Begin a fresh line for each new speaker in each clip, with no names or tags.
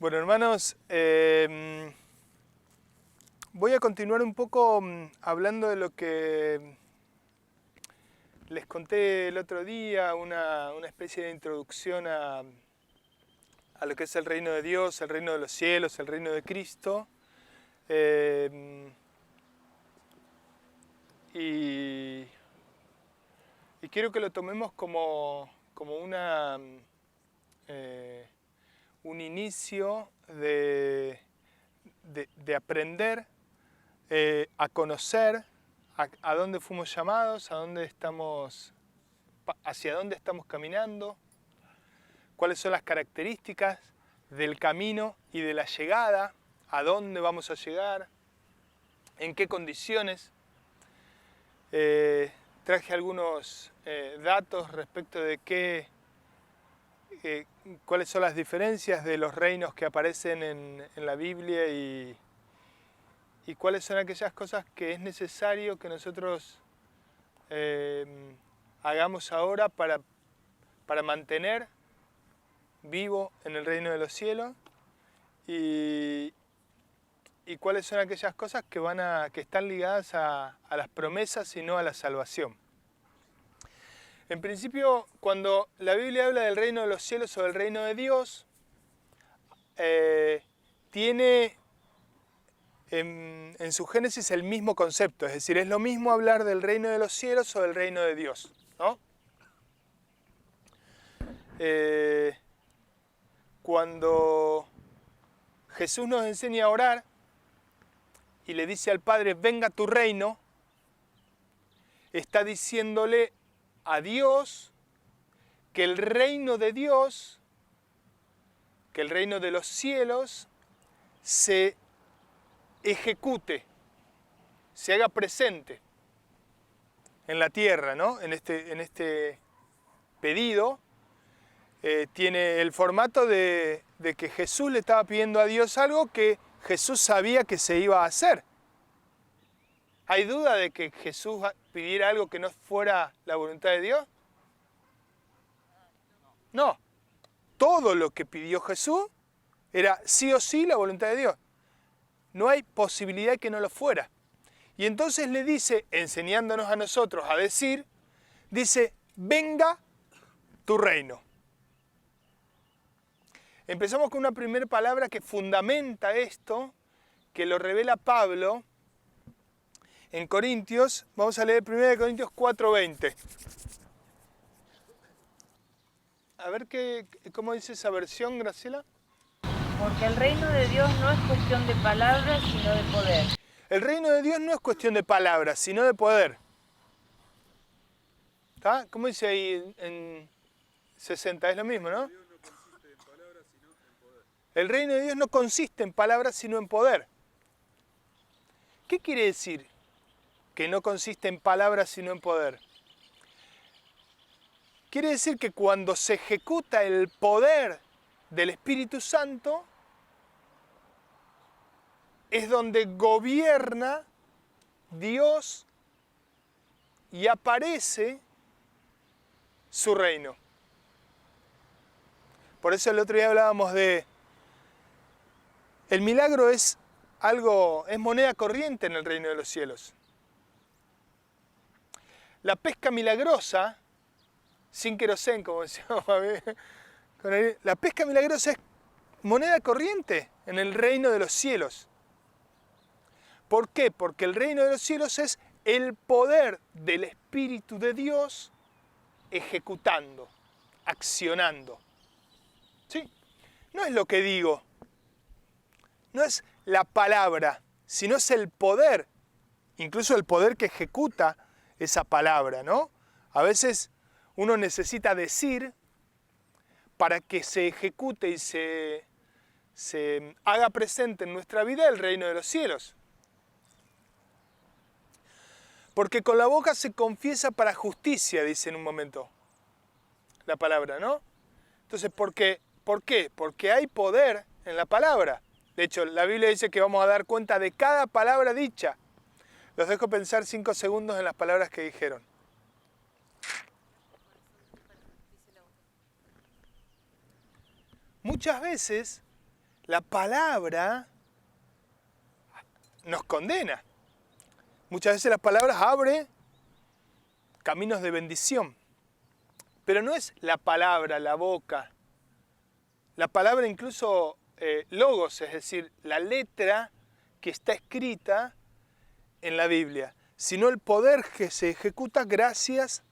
Bueno, hermanos, voy a continuar un poco hablando de lo que les conté el otro día, una especie de introducción a lo que es el reino de Dios, el reino de los cielos, el reino de Cristo. Y quiero que lo tomemos como un inicio de aprender a conocer a dónde fuimos llamados, hacia dónde estamos caminando, cuáles son las características del camino y de la llegada, a dónde vamos a llegar, en qué condiciones. Traje algunos datos respecto de cuáles son las diferencias de los reinos que aparecen en la Biblia y cuáles son aquellas cosas que es necesario que nosotros hagamos ahora para mantener vivo en el reino de los cielos y cuáles son aquellas cosas que están ligadas a las promesas y no a la salvación. En principio, cuando la Biblia habla del reino de los cielos o del reino de Dios, tiene en su génesis el mismo concepto, es decir, es lo mismo hablar del reino de los cielos o del reino de Dios, ¿no? Cuando Jesús nos enseña a orar y le dice al Padre, venga tu reino, está diciéndole a Dios que el reino de Dios, que el reino de los cielos, se ejecute, se haga presente en la tierra, ¿no? En este pedido tiene el formato de que Jesús le estaba pidiendo a Dios algo que Jesús sabía que se iba a hacer. ¿Hay duda de que Jesús pidiera algo que no fuera la voluntad de Dios? No. Todo lo que pidió Jesús era sí o sí la voluntad de Dios. No hay posibilidad que no lo fuera. Y entonces le dice, enseñándonos a nosotros a decir, dice, venga tu reino. Empezamos con una primera palabra que fundamenta esto, que lo revela Pablo en Corintios. Vamos a leer 1 Corintios 4:20. A ver cómo dice esa versión, Graciela.
Porque el reino de Dios no es cuestión de palabras, sino de poder.
El reino de Dios no es cuestión de palabras, sino de poder. ¿Está? ¿Cómo dice ahí en 60? Es lo mismo, ¿no? El reino de Dios no consiste en palabras, sino en poder. ¿Qué quiere decir que no consiste en palabras, sino en poder? Quiere decir que cuando se ejecuta el poder del Espíritu Santo, es donde gobierna Dios y aparece su reino. Por eso el otro día hablábamos el milagro es moneda corriente en el reino de los cielos. La pesca milagrosa, sin querosén, como decíamos, la pesca milagrosa es moneda corriente en el reino de los cielos. ¿Por qué? Porque el reino de los cielos es el poder del Espíritu de Dios ejecutando, accionando. ¿Sí? No es lo que digo, no es la palabra, sino es el poder, incluso el poder que ejecuta esa palabra, ¿no? A veces uno necesita decir para que se ejecute y se haga presente en nuestra vida el reino de los cielos. Porque con la boca se confiesa para justicia, dice en un momento la palabra, ¿no? Entonces, ¿por qué? Porque hay poder en la palabra. De hecho, la Biblia dice que vamos a dar cuenta de cada palabra dicha. Los dejo pensar 5 segundos en las palabras que dijeron. Muchas veces la palabra nos condena. Muchas veces las palabras abren caminos de bendición. Pero no es la palabra, la boca. La palabra incluso logos, es decir, la letra que está escrita en la Biblia, sino el poder que se ejecuta gracias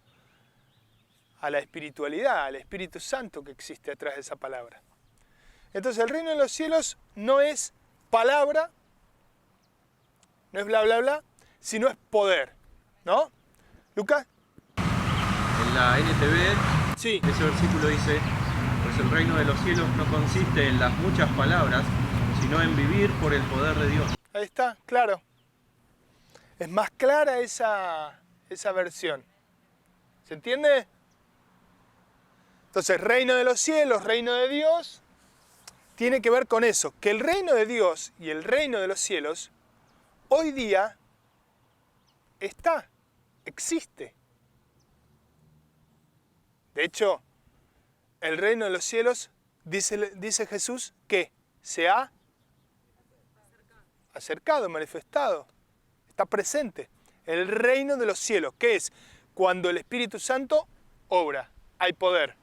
a la espiritualidad, al Espíritu Santo que existe detrás de esa palabra. Entonces el reino de los cielos no es palabra, no es bla bla bla, sino es poder, ¿no? ¿Lucas?
En la NTV,
Sí.
ese versículo dice: pues el reino de los cielos no consiste en las muchas palabras, sino en vivir por el poder de Dios.
Ahí está, claro. Es más clara esa versión. ¿Se entiende? Entonces, reino de los cielos, reino de Dios, tiene que ver con eso, que el reino de Dios y el reino de los cielos hoy día existe. De hecho, el reino de los cielos, dice Jesús, que se ha acercado, manifestado, está presente. El reino de los cielos, que es cuando el Espíritu Santo obra, hay poder.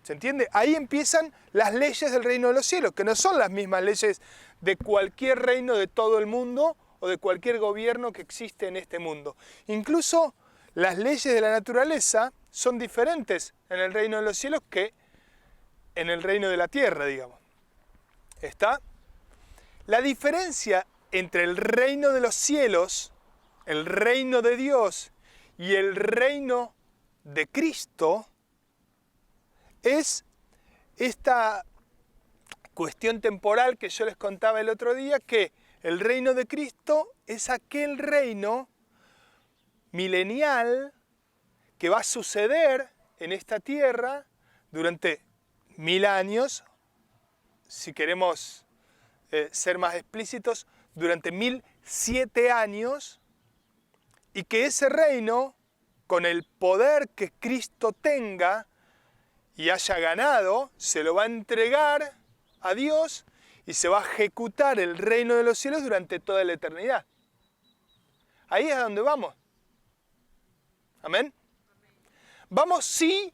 ¿Se entiende? Ahí empiezan las leyes del reino de los cielos, que no son las mismas leyes de cualquier reino de todo el mundo o de cualquier gobierno que existe en este mundo. Incluso las leyes de la naturaleza son diferentes en el reino de los cielos que en el reino de la tierra, digamos. ¿Está? La diferencia entre el reino de los cielos, el reino de Dios y el reino de Cristo es esta cuestión temporal que yo les contaba el otro día, que el reino de Cristo es aquel reino milenial que va a suceder en esta tierra durante 1000 años, si queremos ser más explícitos, durante 1007 años, y que ese reino, con el poder que Cristo tenga y haya ganado, se lo va a entregar a Dios y se va a ejecutar el reino de los cielos durante toda la eternidad. Ahí es a donde vamos. ¿Amén? Vamos, sí.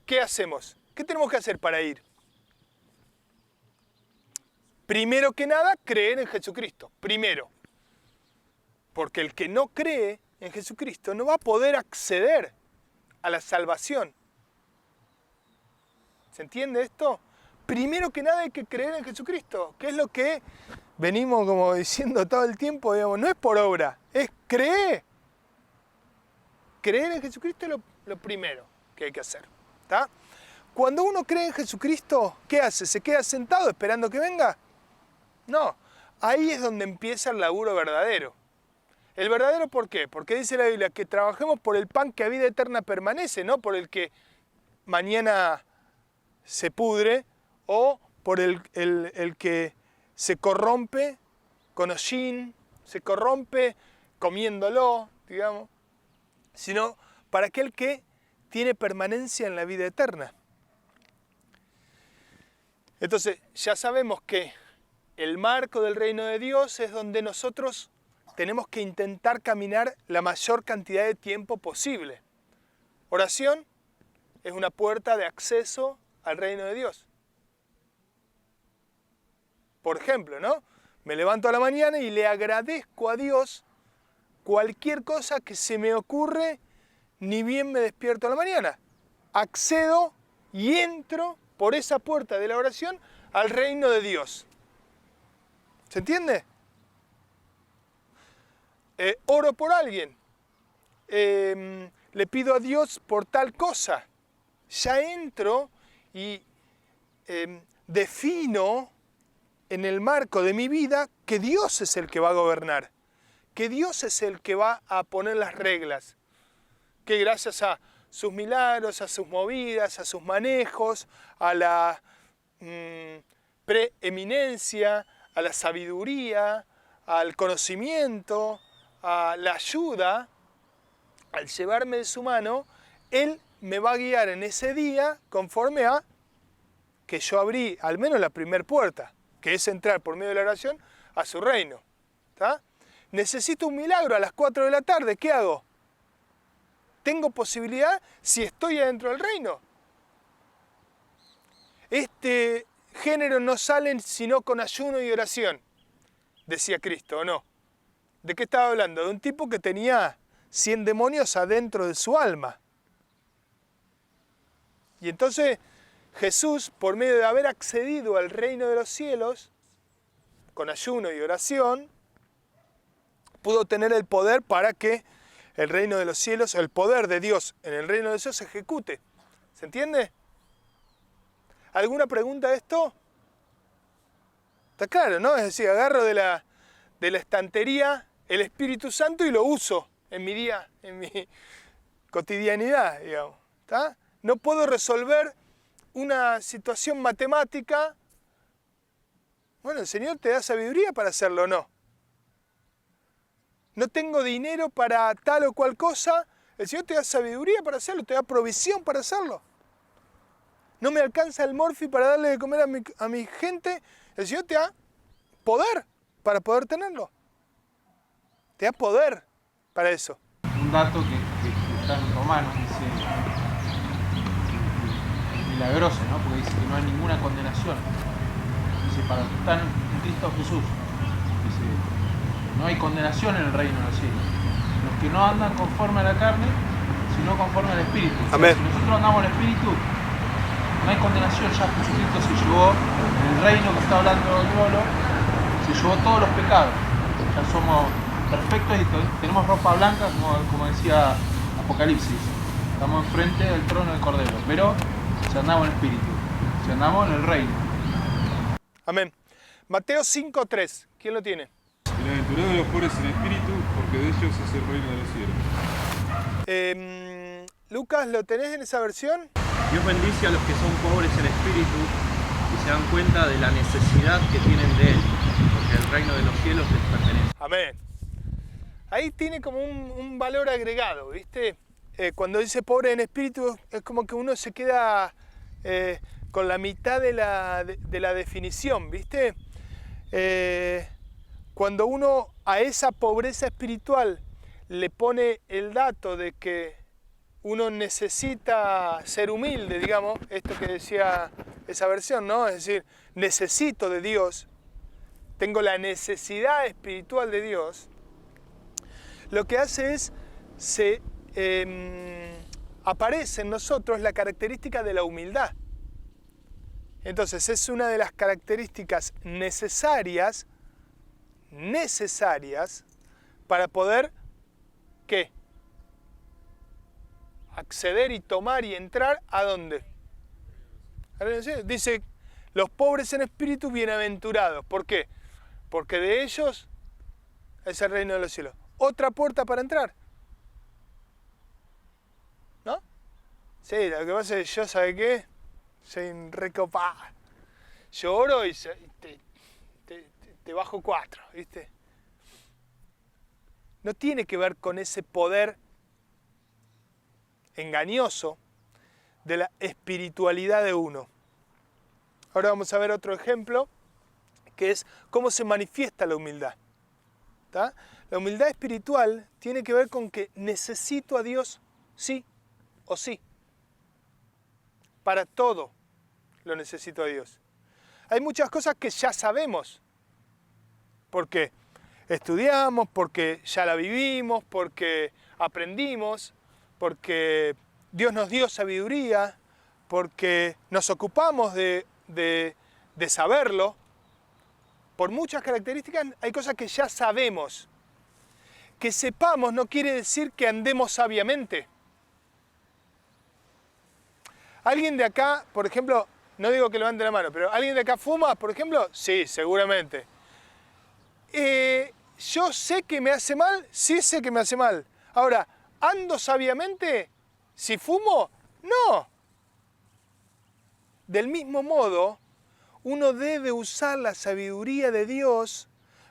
¿Qué hacemos? ¿Qué tenemos que hacer para ir? Primero que nada, creer en Jesucristo. Primero. Porque el que no cree en Jesucristo no va a poder acceder a la salvación. ¿Se entiende esto? Primero que nada hay que creer en Jesucristo, que es lo que venimos como diciendo todo el tiempo, digamos, no es por obra, es creer. Creer en Jesucristo es lo primero que hay que hacer. ¿Tá? Cuando uno cree en Jesucristo, ¿qué hace? ¿Se queda sentado esperando que venga? No, ahí es donde empieza el laburo verdadero. ¿El verdadero por qué? Porque dice la Biblia que trabajemos por el pan que a vida eterna permanece, no por el que mañana se pudre o por el que se corrompe con hollín, se corrompe comiéndolo, digamos, sino para aquel que tiene permanencia en la vida eterna. Entonces, ya sabemos que el marco del reino de Dios es donde nosotros tenemos que intentar caminar la mayor cantidad de tiempo posible. Oración es una puerta de acceso al reino de Dios. Por ejemplo, ¿no? Me levanto a la mañana y le agradezco a Dios cualquier cosa que se me ocurre, ni bien me despierto a la mañana. Accedo y entro por esa puerta de la oración al reino de Dios. ¿Se entiende? Oro por alguien. Le pido a Dios por tal cosa. Ya entro y defino en el marco de mi vida que Dios es el que va a gobernar, que Dios es el que va a poner las reglas, que gracias a sus milagros, a sus movidas, a sus manejos, a la preeminencia, a la sabiduría, al conocimiento, a la ayuda, al llevarme de su mano, Él me va a guiar en ese día conforme a que yo abrí al menos la primera puerta, que es entrar por medio de la oración a su reino. ¿Está? Necesito un milagro a las 4 de la tarde, ¿qué hago? Tengo posibilidad si estoy adentro del reino. Este género no sale sino con ayuno y oración, decía Cristo, ¿o no? ¿De qué estaba hablando? De un tipo que tenía 100 demonios adentro de su alma. Y entonces Jesús, por medio de haber accedido al reino de los cielos, con ayuno y oración, pudo tener el poder para que el reino de los cielos, el poder de Dios en el reino de los cielos se ejecute. ¿Se entiende? ¿Alguna pregunta de esto? Está claro, ¿no? Es decir, agarro de la estantería el Espíritu Santo y lo uso en mi día, en mi cotidianidad, digamos. ¿Está? No puedo resolver una situación matemática. Bueno, el Señor te da sabiduría para hacerlo, ¿o no? No tengo dinero para tal o cual cosa, el Señor te da sabiduría para hacerlo, te da provisión para hacerlo. No me alcanza el morfi para darle de comer a mi gente, el Señor te da poder para poder tenerlo. Te da poder para eso.
Un dato que está en Romanos, dice, milagroso, ¿no? Porque dice que no hay ninguna condenación. Dice, para los que están en Cristo Jesús. Dice, no hay condenación en el reino de los cielos. Los que no andan conforme a la carne, sino conforme al Espíritu.
Amén.
O sea, si nosotros andamos en el Espíritu, no hay condenación. Ya Jesucristo se llevó, en el reino que está hablando Lolo, se llevó todos los pecados. Ya somos perfectos y tenemos ropa blanca, como decía Apocalipsis. Estamos enfrente del trono del Cordero. Pero si andamos en el Espíritu, si andamos en el reino.
Amén. Mateo 5:3. ¿Quién lo tiene?
Bienaventurados los pobres en espíritu, porque de ellos es el reino de los cielos.
Lucas, ¿lo tenés en esa versión?
Dios bendice a los que son pobres en espíritu y se dan cuenta de la necesidad que tienen de Él, porque el reino de los cielos les pertenece.
Amén. Ahí tiene como un valor agregado, ¿viste? Cuando dice pobre en espíritu, es como que uno se queda con la mitad de la definición, ¿viste? Cuando uno a esa pobreza espiritual le pone el dato de que uno necesita ser humilde, digamos, esto que decía esa versión, ¿no? Es decir, necesito de Dios, tengo la necesidad espiritual de Dios, lo que hace es, aparece en nosotros la característica de la humildad. Entonces es una de las características necesarias para poder, ¿qué? Acceder y tomar y entrar, ¿a dónde? Dice, los pobres en espíritu bienaventurados. ¿Por qué? Porque de ellos es el reino de los cielos. Otra puerta para entrar. ¿No? Sí, lo que pasa es que yo, ¿sabe qué? Soy un recopado. Yo oro y te bajo 4, ¿viste? No tiene que ver con ese poder engañoso de la espiritualidad de uno. Ahora vamos a ver otro ejemplo, que es cómo se manifiesta la humildad. ¿Tá? La humildad espiritual tiene que ver con que necesito a Dios sí o sí. Para todo lo necesito a Dios. Hay muchas cosas que ya sabemos, porque estudiamos, porque ya la vivimos, porque aprendimos, porque Dios nos dio sabiduría, porque nos ocupamos de saberlo. Por muchas características hay cosas que ya sabemos. Que sepamos no quiere decir que andemos sabiamente. ¿Alguien de acá, por ejemplo, no digo que levante la mano, pero ¿alguien de acá fuma, por ejemplo? Sí, seguramente. ¿Yo sé que me hace mal? Sí sé que me hace mal. Ahora, ¿ando sabiamente si fumo? No. Del mismo modo, uno debe usar la sabiduría de Dios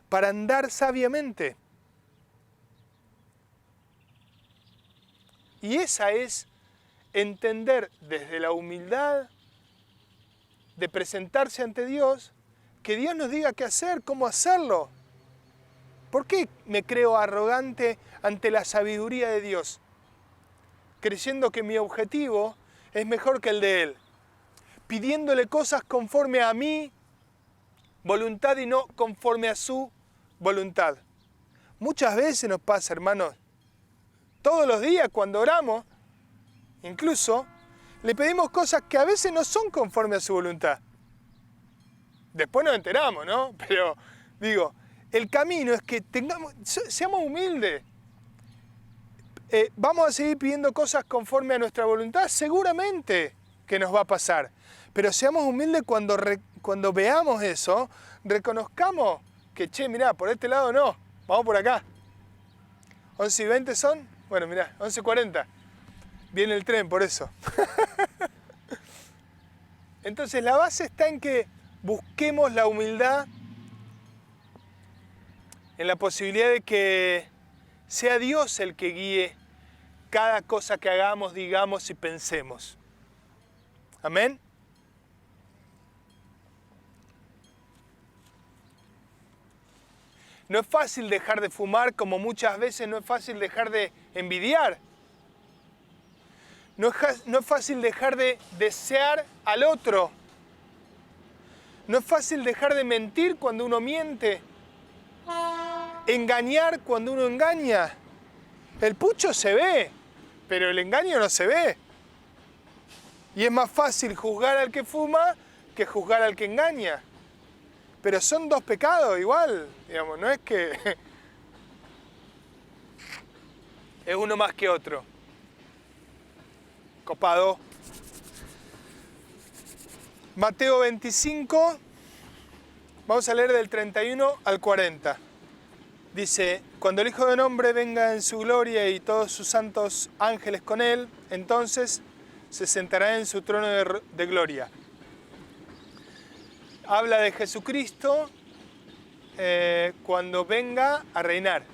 para andar sabiamente. Y esa es entender desde la humildad de presentarse ante Dios, que Dios nos diga qué hacer, cómo hacerlo. ¿Por qué me creo arrogante ante la sabiduría de Dios? Creyendo que mi objetivo es mejor que el de Él. Pidiéndole cosas conforme a mi voluntad y no conforme a su voluntad. Muchas veces nos pasa, hermanos, todos los días cuando oramos, incluso, le pedimos cosas que a veces no son conforme a su voluntad. Después nos enteramos, ¿no? Pero, digo, el camino es que seamos humildes. ¿Vamos a seguir pidiendo cosas conforme a nuestra voluntad? Seguramente que nos va a pasar. Pero seamos humildes cuando veamos eso, reconozcamos que, che, mirá, por este lado no, vamos por acá. 11:20 son, bueno, mirá, 11:40. Viene el tren, por eso. Entonces la base está en que busquemos la humildad, en la posibilidad de que sea Dios el que guíe cada cosa que hagamos, digamos y pensemos. Amén. No es fácil dejar de fumar, como muchas veces no es fácil dejar de envidiar. No es fácil dejar de desear al otro. No es fácil dejar de mentir cuando uno miente. Engañar cuando uno engaña. El pucho se ve, pero el engaño no se ve. Y es más fácil juzgar al que fuma que juzgar al que engaña. Pero son dos pecados igual, digamos, no es que es uno más que otro. Copado. Mateo 25, vamos a leer del 31 al 40. Dice, cuando el Hijo del Hombre venga en su gloria y todos sus santos ángeles con él, entonces se sentará en su trono de gloria. Habla de Jesucristo cuando venga a reinar.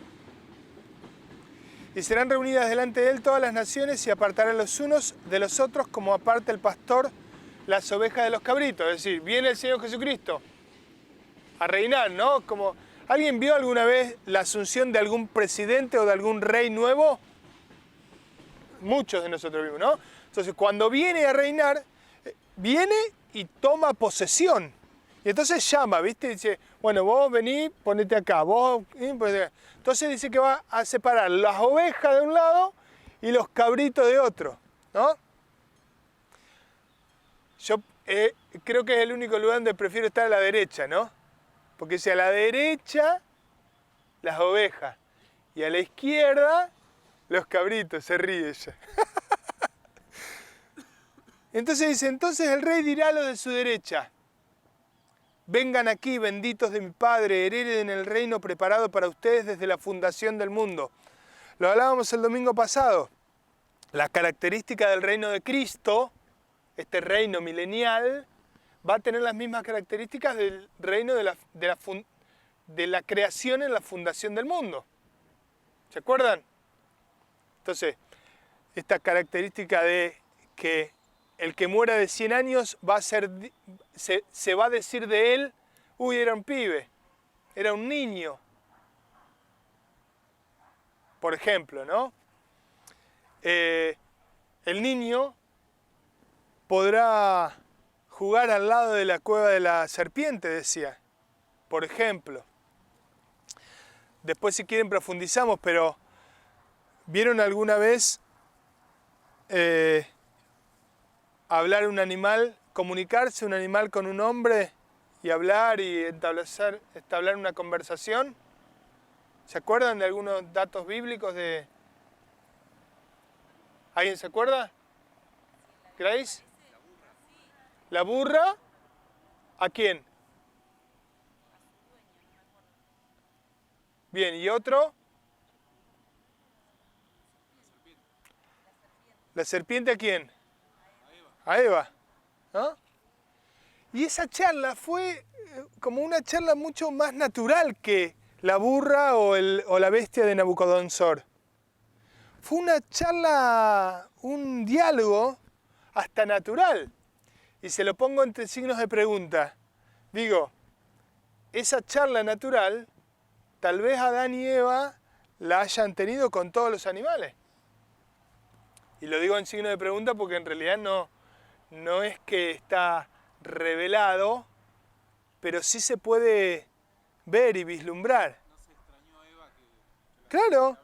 Y serán reunidas delante de él todas las naciones y apartarán los unos de los otros como aparta el pastor las ovejas de los cabritos. Es decir, viene el Señor Jesucristo a reinar, ¿no? Como, ¿alguien vio alguna vez la asunción de algún presidente o de algún rey nuevo? Muchos de nosotros vimos, ¿no? Entonces, cuando viene a reinar, viene y toma posesión. Y entonces llama, ¿viste? Dice, bueno, vos venís, ponete acá, vos... Entonces dice que va a separar las ovejas de un lado y los cabritos de otro, ¿no? Yo creo que es el único lugar donde prefiero estar a la derecha, ¿no? Porque si a la derecha, las ovejas, y a la izquierda, los cabritos, se ríe ella. Entonces dice, entonces el rey dirá lo de su derecha. Vengan aquí, benditos de mi Padre, hereden el reino preparado para ustedes desde la fundación del mundo. Lo hablábamos el domingo pasado. La característica del reino de Cristo, este reino milenial, va a tener las mismas características del reino de la creación en la fundación del mundo. ¿Se acuerdan? Entonces, esta característica de que el que muera de 100 años va a ser, se va a decir de él, uy, era un pibe, era un niño. Por ejemplo, ¿no? El niño podrá jugar al lado de la cueva de la serpiente, decía. Por ejemplo. Después si quieren profundizamos, pero ¿vieron alguna vez hablar un animal, comunicarse un animal con un hombre y hablar y establecer una conversación? ¿Se acuerdan de algunos datos bíblicos de... ¿Alguien se acuerda? ¿Grace? ¿La burra? ¿A quién? Bien, ¿y otro? ¿La serpiente a quién? A Eva, ¿no? Y esa charla fue como una charla mucho más natural que la burra o la bestia de Nabucodonosor. Fue una charla, un diálogo hasta natural. y se lo pongo entre signos de pregunta. Digo, esa charla natural, tal vez Adán y Eva la hayan tenido con todos los animales. Y lo digo en signo de pregunta porque en realidad no es que está revelado, pero sí se puede ver y vislumbrar.
No se extrañó Eva que
Claro,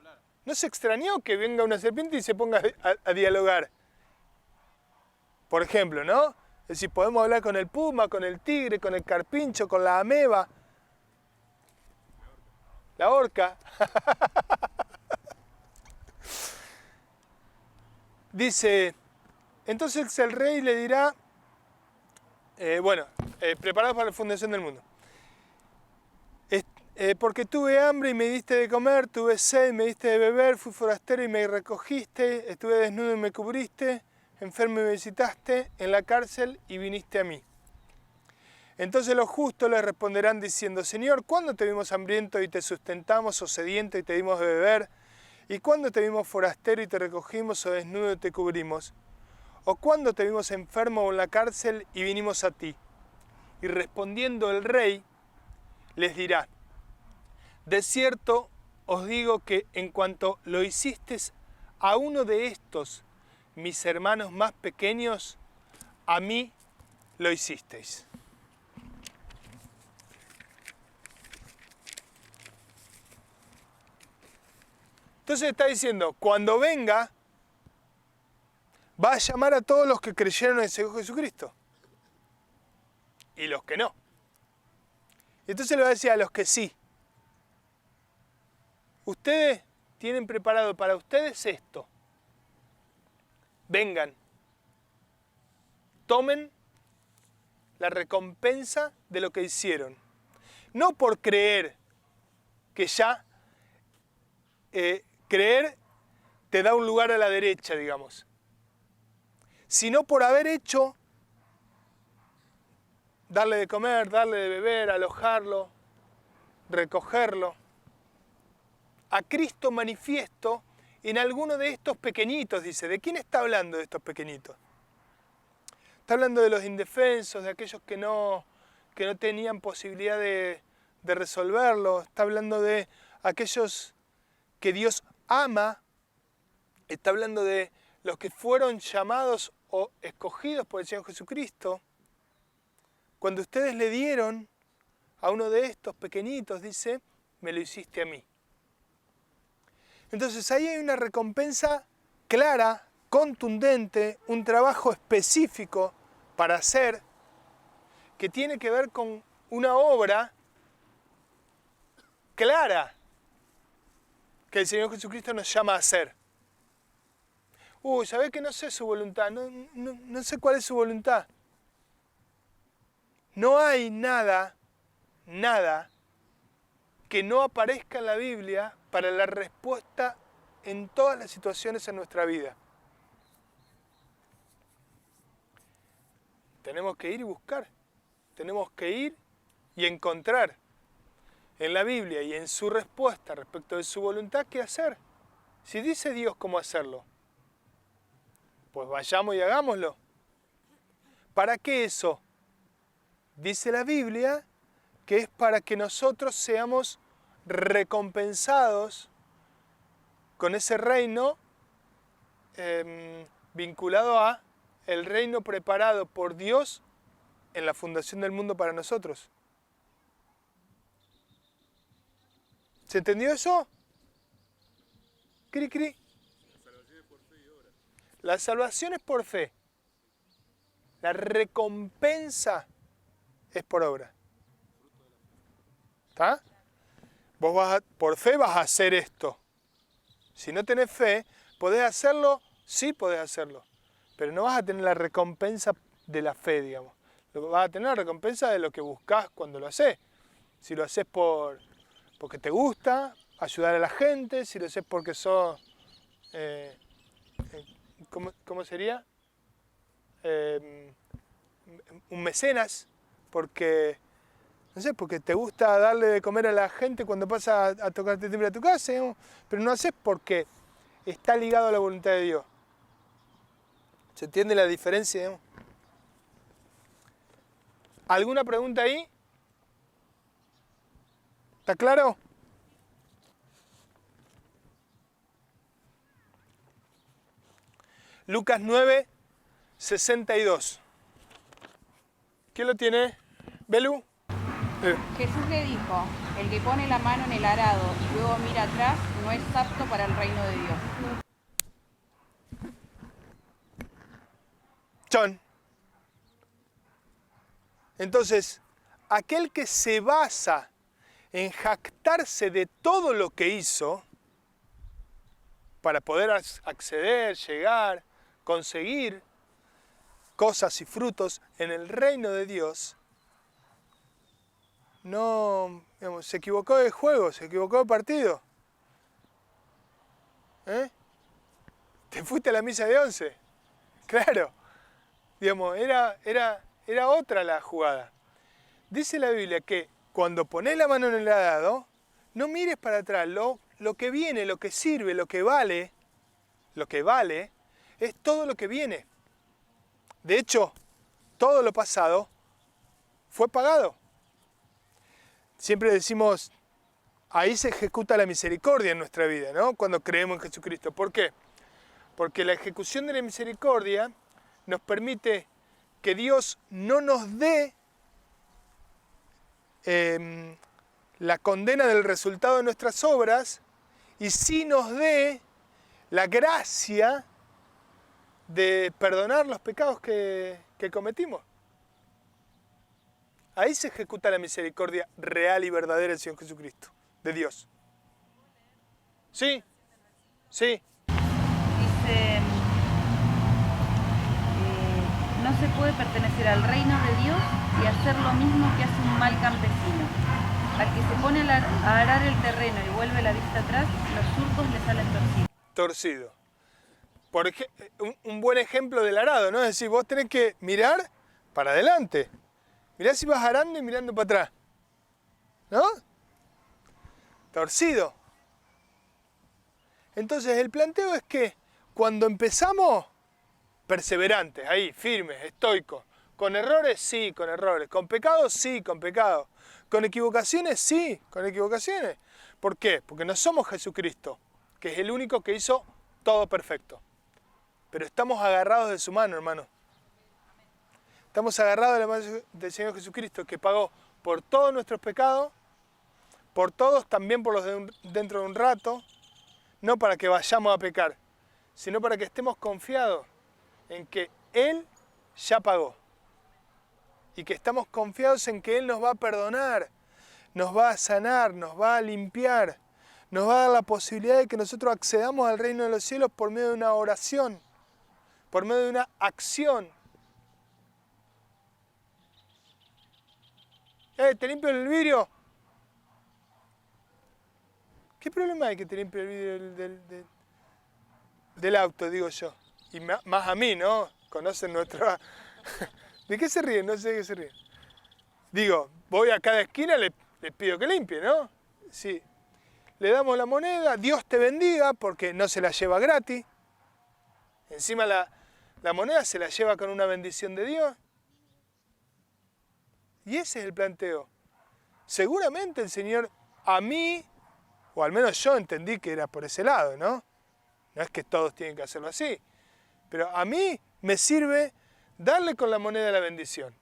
no se extrañó que venga una serpiente y se ponga a dialogar. Por ejemplo, ¿no? Es decir, podemos hablar con el puma, con el tigre, con el carpincho, con la ameba, la orca. Dice, entonces el rey le dirá, preparados para la fundación del mundo. Porque tuve hambre y me diste de comer, tuve sed y me diste de beber, fui forastero y me recogiste, estuve desnudo y me cubriste, enfermo y me visitaste, en la cárcel y viniste a mí. Entonces los justos le responderán diciendo, Señor, ¿cuándo te vimos hambriento y te sustentamos, o sediento y te dimos de beber? ¿Y cuándo te vimos forastero y te recogimos, o desnudo y te cubrimos? ¿O cuándo te vimos enfermo o en la cárcel y vinimos a ti? Y respondiendo el rey, les dirá, de cierto os digo que en cuanto lo hicisteis a uno de estos, mis hermanos más pequeños, a mí lo hicisteis. Entonces está diciendo, cuando venga, va a llamar a todos los que creyeron en el Señor Jesucristo. Y los que no. Y entonces le va a decir a los que sí. Ustedes tienen preparado para ustedes esto. Vengan. Tomen la recompensa de lo que hicieron. No por creer que ya creer te da un lugar a la derecha, digamos. Sino por haber hecho, darle de comer, darle de beber, alojarlo, recogerlo. A Cristo manifiesto en alguno de estos pequeñitos, dice. ¿De quién está hablando de estos pequeñitos? Está hablando de los indefensos, de aquellos que no tenían posibilidad de resolverlo. Está hablando de aquellos que Dios ama. Está hablando de los que fueron llamados o escogidos por el Señor Jesucristo. Cuando ustedes le dieron a uno de estos pequeñitos, dice, me lo hiciste a mí. Entonces ahí hay una recompensa clara, contundente, un trabajo específico para hacer, que tiene que ver con una obra clara que el Señor Jesucristo nos llama a hacer. ¿Sabés que no sé su voluntad? No sé cuál es su voluntad. No hay nada que no aparezca en la Biblia para la respuesta en todas las situaciones en nuestra vida. Tenemos que ir y buscar. Tenemos que ir y encontrar en la Biblia y en su respuesta respecto de su voluntad qué hacer. Si dice Dios cómo hacerlo, pues vayamos y hagámoslo. ¿Para qué eso? Dice la Biblia que es para que nosotros seamos recompensados con ese reino vinculado a el reino preparado por Dios en la fundación del mundo para nosotros. ¿Se entendió eso? Cri, cri. La salvación es por fe. La recompensa es por obra. ¿Está? Vos por fe vas a hacer esto. Si no tenés fe, podés hacerlo, sí podés hacerlo. Pero no vas a tener la recompensa de la fe, digamos. Vas a tener la recompensa de lo que buscás cuando lo haces. Si lo haces porque te gusta ayudar a la gente, si lo haces porque sos... ¿cómo sería? Un mecenas, porque te gusta darle de comer a la gente cuando pasa a tocarte timbre a tu casa, digamos, pero no haces porque está ligado a la voluntad de Dios. ¿Se entiende la diferencia, digamos? ¿Alguna pregunta ahí? ¿Está claro? Lucas 9, 62. ¿Quién lo tiene? ¿Belu?
Jesús le dijo, el que pone la mano en el arado y luego mira atrás no es apto para el reino de Dios.
John. Entonces, aquel que se basa en jactarse de todo lo que hizo para poder acceder, llegar, conseguir cosas y frutos en el reino de Dios, no, digamos, se equivocó de juego, se equivocó de partido. Te fuiste a la misa de 11. Claro. Digamos, era otra la jugada. Dice la Biblia que cuando pones la mano en el arado, no mires para atrás. Lo que viene, lo que sirve, lo que vale, es todo lo que viene. De hecho, todo lo pasado fue pagado. Siempre decimos, ahí se ejecuta la misericordia en nuestra vida, ¿no? Cuando creemos en Jesucristo. ¿Por qué? Porque la ejecución de la misericordia nos permite que Dios no nos dé la condena del resultado de nuestras obras y sí nos dé la gracia de perdonar los pecados que cometimos. Ahí se ejecuta la misericordia real y verdadera del Señor Jesucristo, de Dios. ¿Sí? Sí.
Dice, no se puede pertenecer al reino de Dios y hacer lo mismo que hace un mal campesino. Al que se pone a arar el terreno y vuelve la vista atrás, los surcos le salen torcidos.
Torcido. Un buen ejemplo del arado, ¿no? Es decir, vos tenés que mirar para adelante. Mirá si vas arando y mirando para atrás. ¿No? Torcido. Entonces el planteo es que cuando empezamos, perseverantes, ahí, firmes, estoicos, con errores, sí, con errores, con pecados, sí, con pecados, con equivocaciones, sí, con equivocaciones. ¿Por qué? Porque no somos Jesucristo, que es el único que hizo todo perfecto. Pero estamos agarrados de su mano, hermano. Estamos agarrados de la mano del Señor Jesucristo, que pagó por todos nuestros pecados, por todos, también por los de dentro de un rato, no para que vayamos a pecar, sino para que estemos confiados en que Él ya pagó. Y que estamos confiados en que Él nos va a perdonar, nos va a sanar, nos va a limpiar, nos va a dar la posibilidad de que nosotros accedamos al reino de los cielos por medio de una oración, por medio de una acción. ¿Te limpio el vidrio? ¿Qué problema hay que te limpie el vidrio del auto, digo yo? Y más a mí, ¿no? Conocen nuestra... ¿De qué se ríen? No sé de qué se ríen. Digo, voy a cada esquina, le pido que limpie, ¿no? Sí. Le damos la moneda, Dios te bendiga, porque no se la lleva gratis. Encima la moneda se la lleva con una bendición de Dios. Y ese es el planteo. Seguramente el Señor a mí, o al menos yo entendí que era por ese lado, ¿no? No es que todos tienen que hacerlo así. Pero a mí me sirve darle con la moneda la bendición.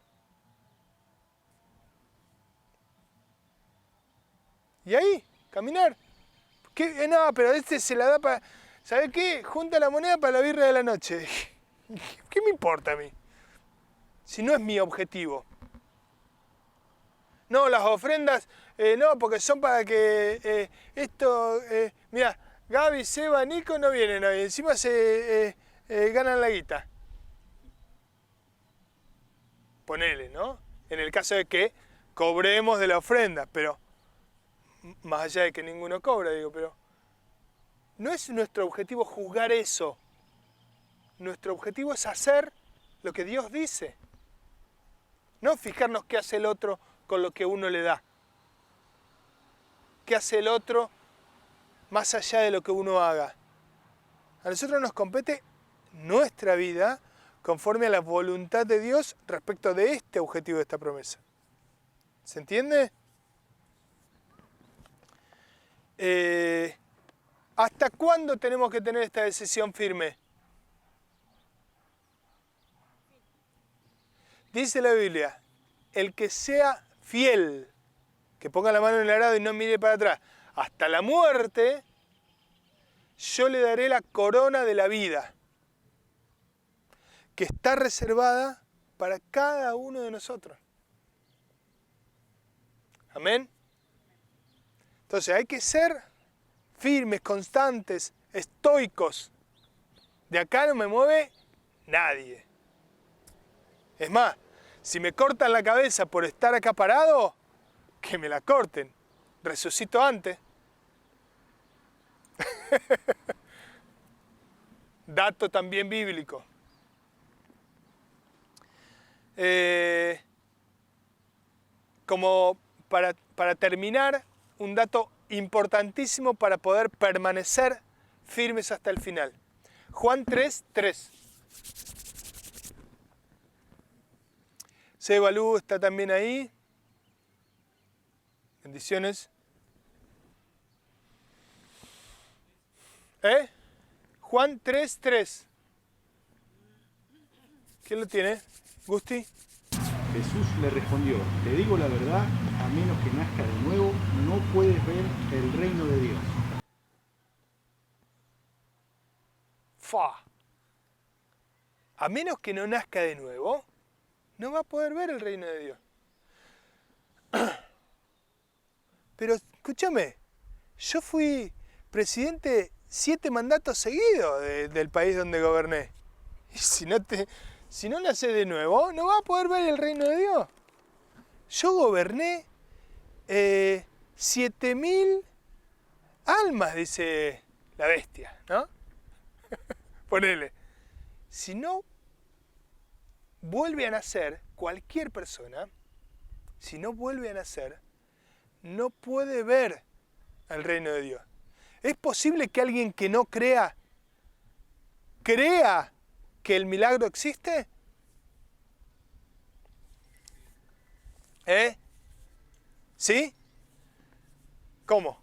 Y ahí, caminar. No, pero este se la da para... ¿Sabe qué? Junta la moneda para la birra de la noche. ¿Qué me importa a mí? Si no es mi objetivo. No, las ofrendas, no, porque son para que mira, Gaby, Seba, Nico no vienen hoy, encima se ganan la guita. Ponele, ¿no? En el caso de que cobremos de la ofrenda, pero más allá de que ninguno cobra, digo, pero no es nuestro objetivo juzgar eso. Nuestro objetivo es hacer lo que Dios dice. No fijarnos qué hace el otro con lo que uno le da. ¿Qué hace el otro más allá de lo que uno haga? A nosotros nos compete nuestra vida conforme a la voluntad de Dios respecto de este objetivo de esta promesa. ¿Se entiende? ¿Hasta cuándo tenemos que tener esta decisión firme? Dice la Biblia, el que sea fiel, que ponga la mano en el arado y no mire para atrás, hasta la muerte, yo le daré la corona de la vida, que está reservada para cada uno de nosotros. Amén. Entonces hay que ser firmes, constantes, estoicos. De acá no me mueve nadie. Es más, si me cortan la cabeza por estar acá parado, que me la corten. Resucito antes. Dato también bíblico. Como para terminar, un dato importantísimo para poder permanecer firmes hasta el final. Juan 3:3. Seba Lu está también ahí. Bendiciones. Juan 3:3. ¿Quién lo tiene? ¿Gusti?
Jesús le respondió, te digo la verdad, a menos que nazca de nuevo, no puedes ver el reino de Dios.
A menos que no nazca de nuevo, no va a poder ver el reino de Dios. Pero escúchame, yo fui presidente 7 mandatos seguidos del país donde goberné. Y si no nace de nuevo, no va a poder ver el reino de Dios. Yo goberné 7.000 almas, dice la bestia, ¿no? Ponele. Si no vuelve a nacer cualquier persona, si no vuelve a nacer, no puede ver al reino de Dios. ¿Es posible que alguien que no crea que el milagro existe? ¿Sí? ¿Cómo?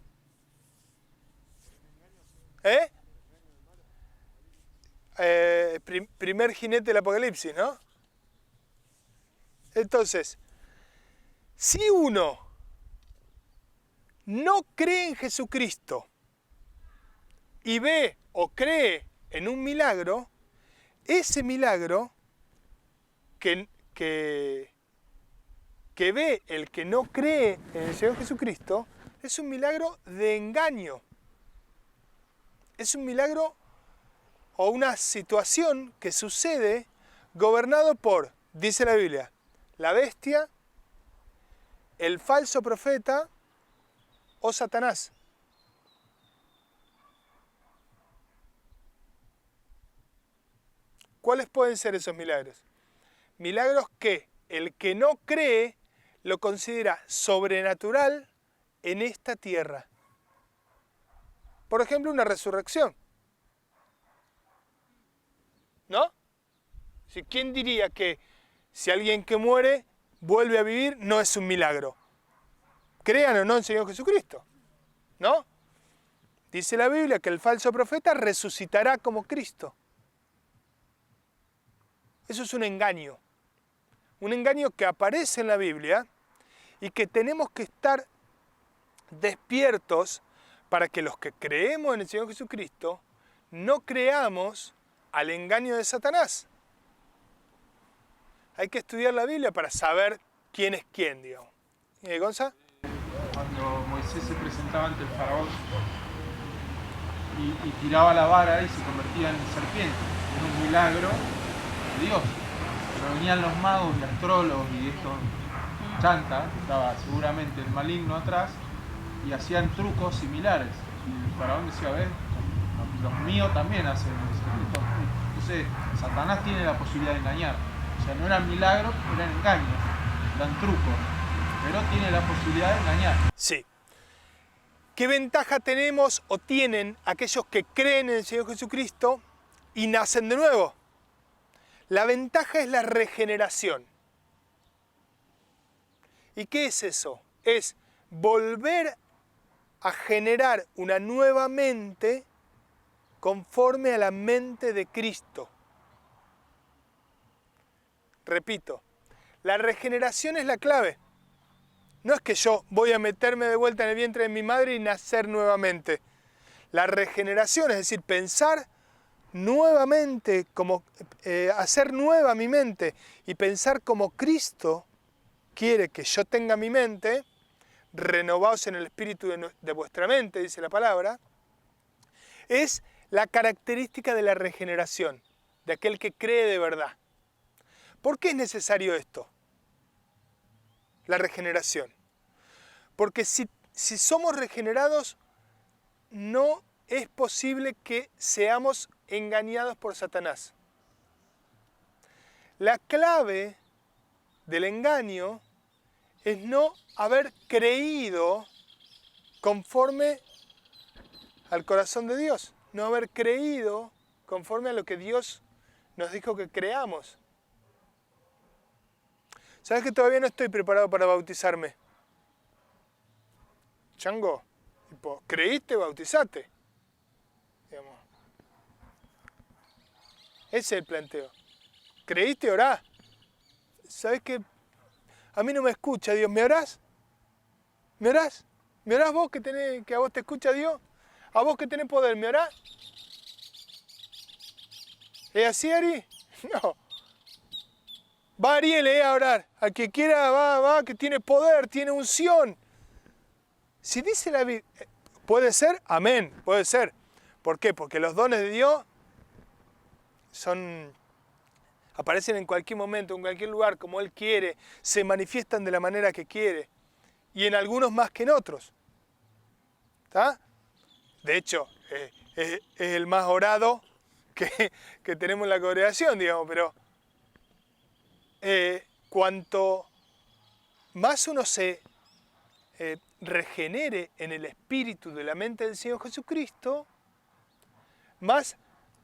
Primer jinete del Apocalipsis, ¿no? Entonces, si uno no cree en Jesucristo y ve o cree en un milagro, ese milagro que ve el que no cree en el Señor Jesucristo es un milagro de engaño. Es un milagro o una situación que sucede gobernado por, dice la Biblia, la bestia, el falso profeta o Satanás. ¿Cuáles pueden ser esos milagros? Milagros que el que no cree lo considera sobrenatural en esta tierra. Por ejemplo, una resurrección. ¿No? ¿Quién diría que si alguien que muere vuelve a vivir no es un milagro? Crean o no en Señor Jesucristo. ¿No? Dice la Biblia que el falso profeta resucitará como Cristo. Eso es un engaño. Un engaño que aparece en la Biblia y que tenemos que estar despiertos para que los que creemos en el Señor Jesucristo no creamos al engaño de Satanás. Hay que estudiar la Biblia para saber quién es quién, digamos. ¿Gonza?
Cuando Moisés se presentaba ante el faraón y tiraba la vara y se convertía en serpiente, era un milagro de Dios. Pero venían los magos y astrólogos y estos chantas, estaba seguramente el maligno atrás, y hacían trucos similares. Y el faraón decía, ¿ves? Los míos también hacen eso. Entonces, Satanás tiene la posibilidad de engañar. O sea, no eran milagros, eran engaños, eran trucos. Pero tiene la posibilidad de engañar.
Sí. ¿Qué ventaja tenemos o tienen aquellos que creen en el Señor Jesucristo y nacen de nuevo? La ventaja es la regeneración. ¿Y qué es eso? Es volver a generar una nueva mente conforme a la mente de Cristo. Repito, la regeneración es la clave. No es que yo voy a meterme de vuelta en el vientre de mi madre y nacer nuevamente. La regeneración, es decir, pensar nuevamente, hacer nueva mi mente y pensar como Cristo quiere que yo tenga mi mente, renovaos en el espíritu de vuestra mente, dice la palabra, es la característica de la regeneración, de aquel que cree de verdad. ¿Por qué es necesario esto? La regeneración. Porque si somos regenerados, no es posible que seamos engañados por Satanás. La clave del engaño es no haber creído conforme al corazón de Dios, no haber creído conforme a lo que Dios nos dijo que creamos. ¿Sabes que todavía no estoy preparado para bautizarme? Chango, tipo, ¿creíste? Bautizate. Digamos. Ese es el planteo. ¿Creíste? Orá. ¿Sabes qué? A mí no me escucha Dios. ¿Me orás? ¿Me orás? ¿Me orás vos que a vos te escucha Dios? ¿A vos que tenés poder? ¿Me orás? ¿Es así, Ari? No. Va Ariel a orar. Al que quiera va, que tiene poder, tiene unción. Si dice la Biblia, ¿puede ser? Amén, puede ser. ¿Por qué? Porque los dones de Dios aparecen en cualquier momento, en cualquier lugar, como Él quiere, se manifiestan de la manera que quiere, y en algunos más que en otros. ¿Está? De hecho, es el más orado que tenemos en la congregación, digamos, pero cuanto más uno se regenere en el espíritu de la mente del Señor Jesucristo, más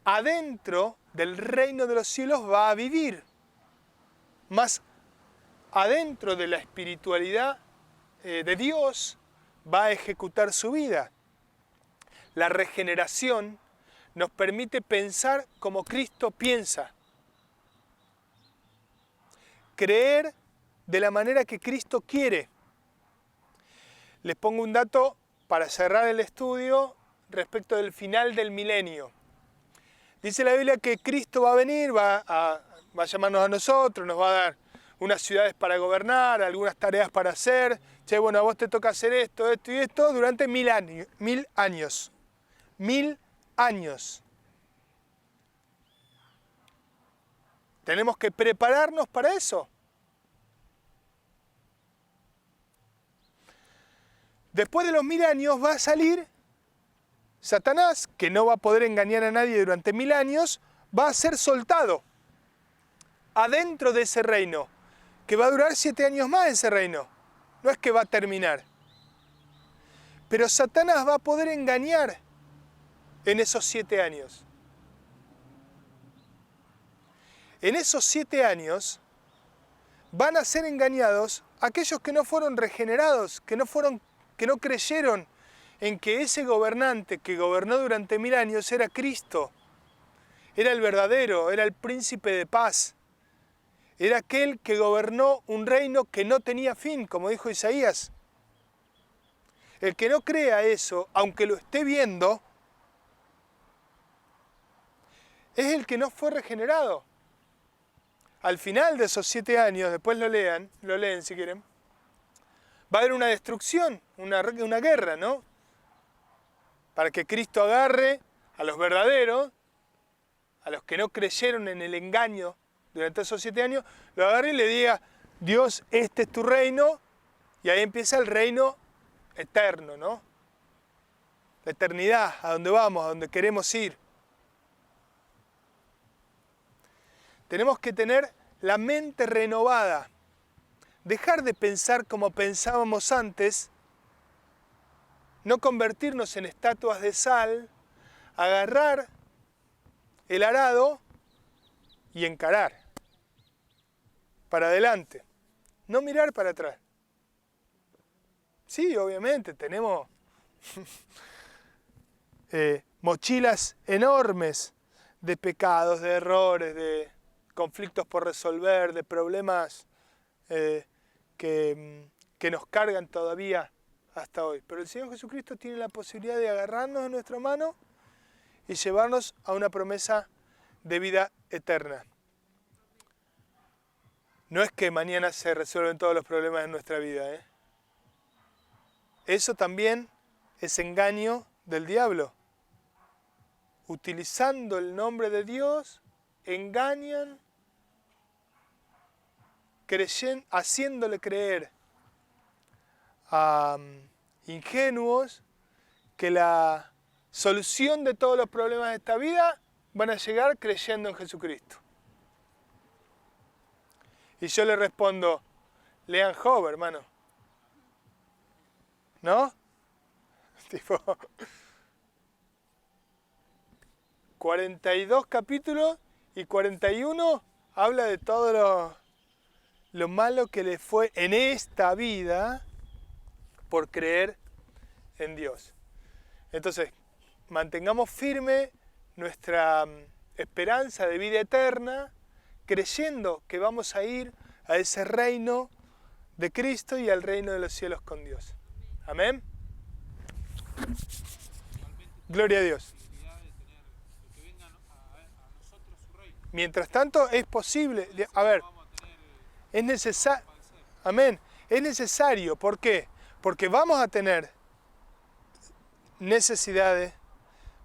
adentro del reino de los cielos va a vivir, más adentro de la espiritualidad de Dios va a ejecutar su vida. La regeneración nos permite pensar como Cristo piensa, creer de la manera que Cristo quiere. Les pongo un dato para cerrar el estudio respecto del final del milenio. Dice la Biblia que Cristo va a venir, va a llamarnos a nosotros, nos va a dar unas ciudades para gobernar, algunas tareas para hacer. Che, bueno, a vos te toca hacer esto, esto y esto durante 1000 años. 1000 años. 1000 años. Tenemos que prepararnos para eso. Después de los 1000 años va a salir Satanás, que no va a poder engañar a nadie durante 1000 años, va a ser soltado adentro de ese reino, que va a durar 7 años más ese reino. No es que va a terminar. Pero Satanás va a poder engañar en esos 7 años. En esos 7 años van a ser engañados aquellos que no fueron regenerados, que no creyeron en que ese gobernante que gobernó durante 1000 años era Cristo, era el verdadero, era el príncipe de paz, era aquel que gobernó un reino que no tenía fin, como dijo Isaías. El que no crea eso, aunque lo esté viendo, es el que no fue regenerado. Al final de esos 7 años, después lo leen si quieren, va a haber una destrucción, una guerra, ¿no? Para que Cristo agarre a los verdaderos, a los que no creyeron en el engaño durante esos 7 años, lo agarre y le diga, Dios, este es tu reino, y ahí empieza el reino eterno, ¿no? La eternidad, a donde vamos, a donde queremos ir. Tenemos que tener la mente renovada, dejar de pensar como pensábamos antes, no convertirnos en estatuas de sal, agarrar el arado y encarar para adelante, no mirar para atrás. Sí, obviamente, tenemos mochilas enormes de pecados, de errores, de conflictos por resolver, de problemas que nos cargan todavía hasta hoy. Pero el Señor Jesucristo tiene la posibilidad de agarrarnos de nuestra mano y llevarnos a una promesa de vida eterna. No es que mañana se resuelven todos los problemas de nuestra vida, ¿eh? Eso también es engaño del diablo. Utilizando el nombre de Dios, engañan, haciéndole creer a ingenuos que la solución de todos los problemas de esta vida van a llegar creyendo en Jesucristo. Y yo le respondo, lean Job, hermano. ¿No? Tipo, 42 capítulos y 41 habla de todo lo malo que le fue en esta vida por creer en Dios. Entonces, mantengamos firme nuestra esperanza de vida eterna, creyendo que vamos a ir a ese reino de Cristo y al reino de los cielos con Dios. Amén. Gloria a Dios. Mientras tanto es posible, a ver, es necesario, amén, es necesario, ¿por qué? Porque vamos a tener necesidades,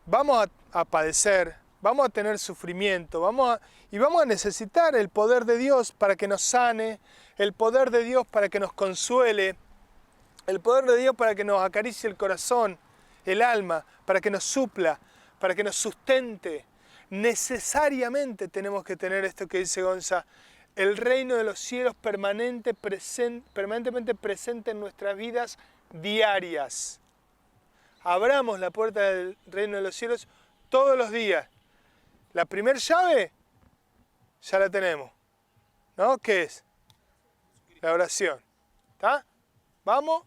vamos a padecer, vamos a tener sufrimiento, y vamos a necesitar el poder de Dios para que nos sane, el poder de Dios para que nos consuele, el poder de Dios para que nos acaricie el corazón, el alma, para que nos supla, para que nos sustente. Necesariamente tenemos que tener esto que dice Gonza, el reino de los cielos permanentemente presente en nuestras vidas diarias. Abramos la puerta del reino de los cielos todos los días. La primera llave ya la tenemos, ¿no? ¿Qué es? La oración. ¿Está? Vamos.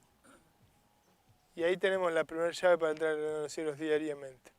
Y ahí tenemos la primera llave para entrar en los cielos diariamente.